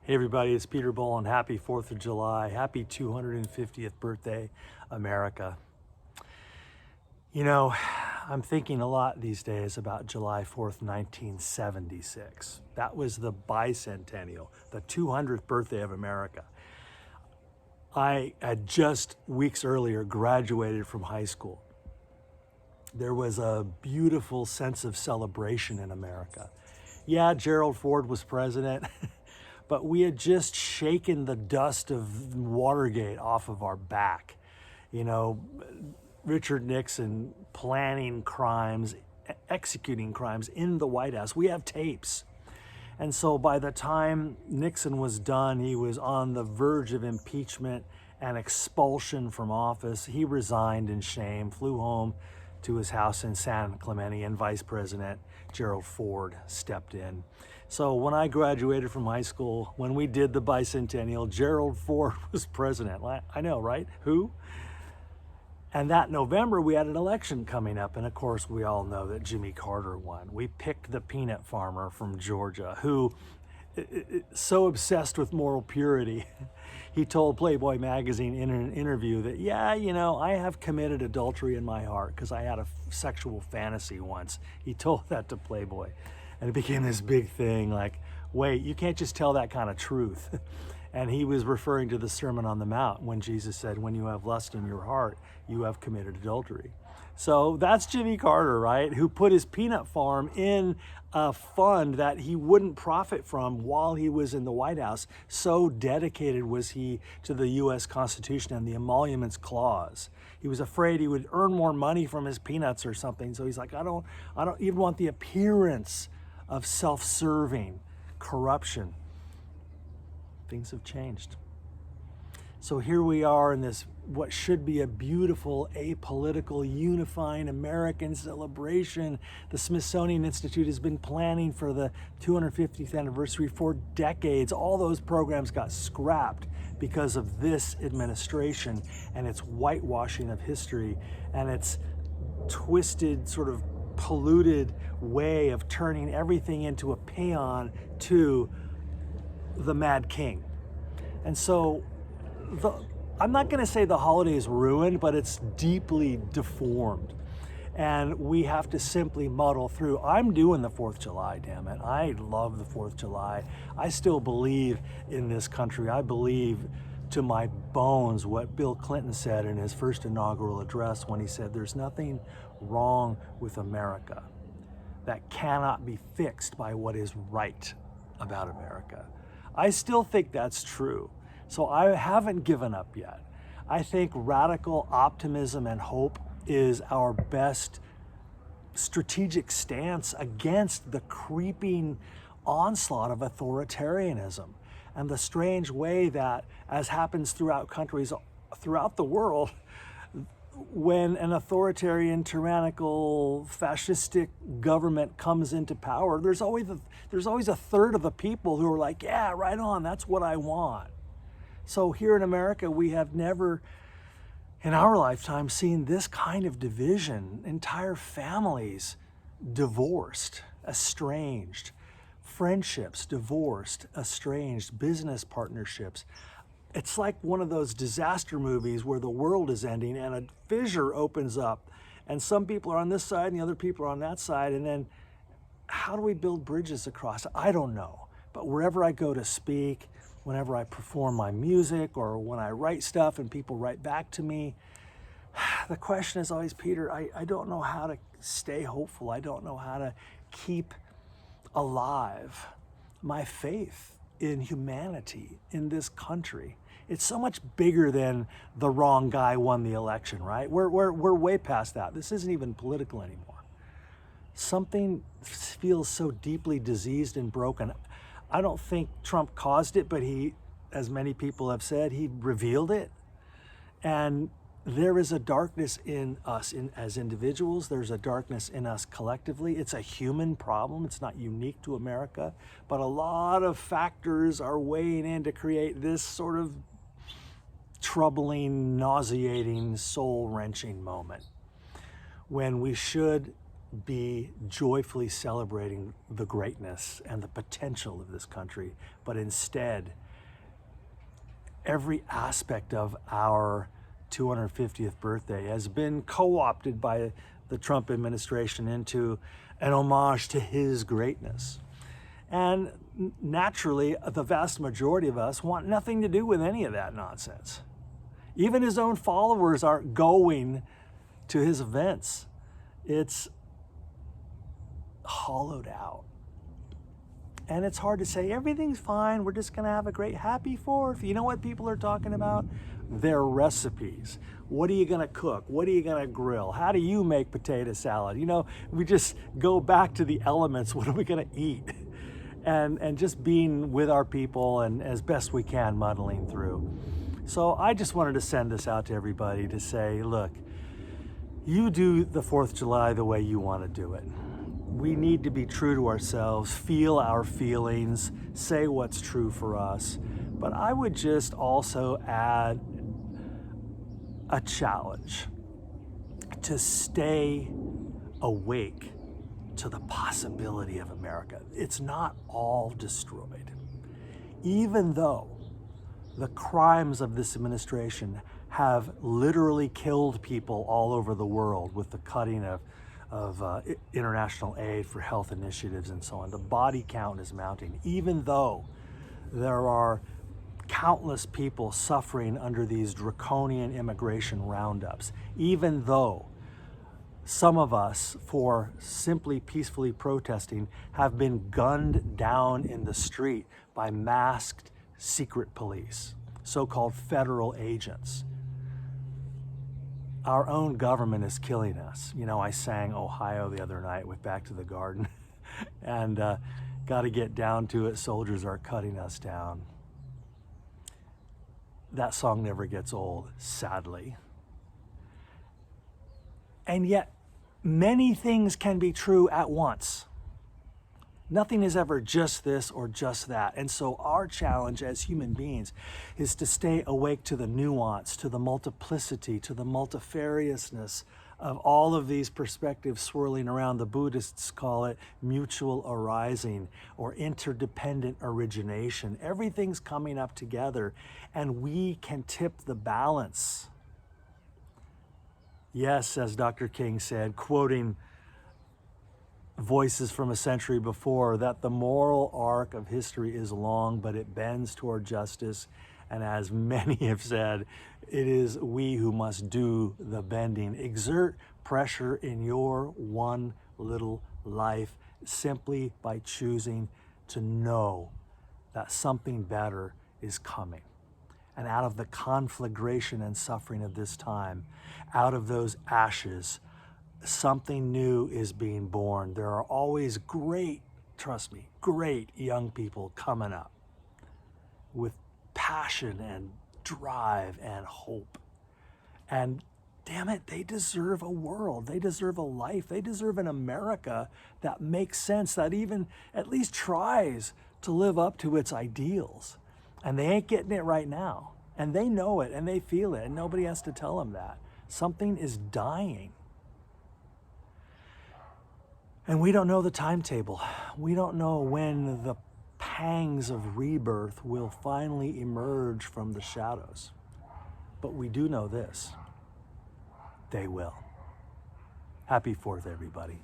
Hey everybody, it's Peter Boland. Happy 4th of July. Happy 250th birthday, America. You know, I'm thinking a lot these days about July 4th, 1976. That was the bicentennial, the 200th birthday of America. I had just weeks earlier graduated from high school. There was a beautiful sense of celebration in America. Yeah, Gerald Ford was president. But we had just shaken the dust of Watergate off of our back. You know, Richard Nixon planning crimes, executing crimes in the White House. We have tapes. And so by the time Nixon was done, he was on the verge of impeachment and expulsion from office. He resigned in shame, flew home to his house in San Clemente, and Vice President Gerald Ford stepped in. So when I graduated from high school, when we did the bicentennial, Gerald Ford was president. I know, right? Who? And that November, we had an election coming up. And of course, we all know that Jimmy Carter won. We picked the peanut farmer from Georgia who, so obsessed with moral purity, he told Playboy magazine in an interview that, yeah, you know, I have committed adultery in my heart because I had a sexual fantasy once. He told that to Playboy. And it became this big thing like, wait, you can't just tell that kind of truth. And he was referring to the Sermon on the Mount when Jesus said, when you have lust in your heart, you have committed adultery. So that's Jimmy Carter, right? Who put his peanut farm in a fund that he wouldn't profit from while he was in the White House. So dedicated was he to the U.S. Constitution and the Emoluments Clause. He was afraid he would earn more money from his peanuts or something. So he's like, I don't even want the appearance of self-serving corruption. Things have changed. So here we are in this, what should be a beautiful, apolitical, unifying American celebration. The Smithsonian Institute has been planning for the 250th anniversary for decades. All those programs got scrapped because of this administration and its whitewashing of history and its twisted, sort of polluted way of turning everything into a paean to the Mad King. And so I'm not going to say the holiday is ruined, but it's deeply deformed. And we have to simply muddle through. I'm doing the 4th of July, damn it. I love the 4th of July. I still believe in this country. I believe to my bones what Bill Clinton said in his first inaugural address when he said, there's nothing wrong with America that cannot be fixed by what is right about America. I still think that's true. So I haven't given up yet. I think radical optimism and hope is our best strategic stance against the creeping onslaught of authoritarianism and the strange way that, as happens throughout countries throughout the world, when an authoritarian, tyrannical, fascistic government comes into power, there's always a third of the people who are like, yeah, right on, that's what I want. So here in America, we have never in our lifetime seen this kind of division, entire families divorced, estranged, friendships divorced, estranged, business partnerships. It's like one of those disaster movies where the world is ending and a fissure opens up and some people are on this side and the other people are on that side. And then how do we build bridges across? I don't know. But wherever I go to speak, whenever I perform my music or when I write stuff and people write back to me, the question is always, Peter, I don't know how to stay hopeful. I don't know how to keep alive my faith in humanity, in this country. It's so much bigger than the wrong guy won the election, right? We're way past that. This isn't even political anymore. Something feels so deeply diseased and broken. I don't think Trump caused it, but he, as many people have said, he revealed it. And there is a darkness in us as individuals. There's a darkness in us collectively. It's a human problem. It's not unique to America. But a lot of factors are weighing in to create this sort of troubling, nauseating, soul-wrenching moment when we should be joyfully celebrating the greatness and the potential of this country, but instead, every aspect of our 250th birthday has been co-opted by the Trump administration into an homage to his greatness. And naturally, the vast majority of us want nothing to do with any of that nonsense. Even his own followers aren't going to his events. It's hollowed out. And it's hard to say, everything's fine, we're just gonna have a great happy 4th. You know what people are talking about? Their recipes. What are you gonna cook? What are you gonna grill? How do you make potato salad? You know, we just go back to the elements. What are we gonna eat? And just being with our people and as best we can muddling through. So I just wanted to send this out to everybody to say, look, you do the 4th of July the way you want to do it. We need to be true to ourselves, feel our feelings, say what's true for us. But I would just also add a challenge to stay awake to the possibility of America. It's not all destroyed. Even though the crimes of this administration have literally killed people all over the world with the cutting of international aid for health initiatives and so on. The body count is mounting, even though there are countless people suffering under these draconian immigration roundups, even though some of us, for simply peacefully protesting, have been gunned down in the street by masked secret police, so-called federal agents. Our own government is killing us. You know, I sang Ohio the other night with Back to the Garden, and got to get down to it, soldiers are cutting us down. That song never gets old, sadly. And yet, many things can be true at once. Nothing is ever just this or just that. And so our challenge as human beings is to stay awake to the nuance, to the multiplicity, to the multifariousness of all of these perspectives swirling around. The Buddhists call it mutual arising or interdependent origination. Everything's coming up together, and we can tip the balance. Yes, as Dr. King said, quoting voices from a century before, that the moral arc of history is long, but it bends toward justice. And as many have said, it is we who must do the bending. Exert pressure in your one little life simply by choosing to know that something better is coming. And out of the conflagration and suffering of this time, out of those ashes, something new is being born. There are always great, trust me, great young people coming up with passion and drive and hope. And damn it, they deserve a world. They deserve a life. They deserve an America that makes sense, that even at least tries to live up to its ideals. And they ain't getting it right now. And they know it and they feel it, and nobody has to tell them that. Something is dying. And we don't know the timetable. We don't know when the pangs of rebirth will finally emerge from the shadows. But we do know this: they will. Happy 4th, everybody.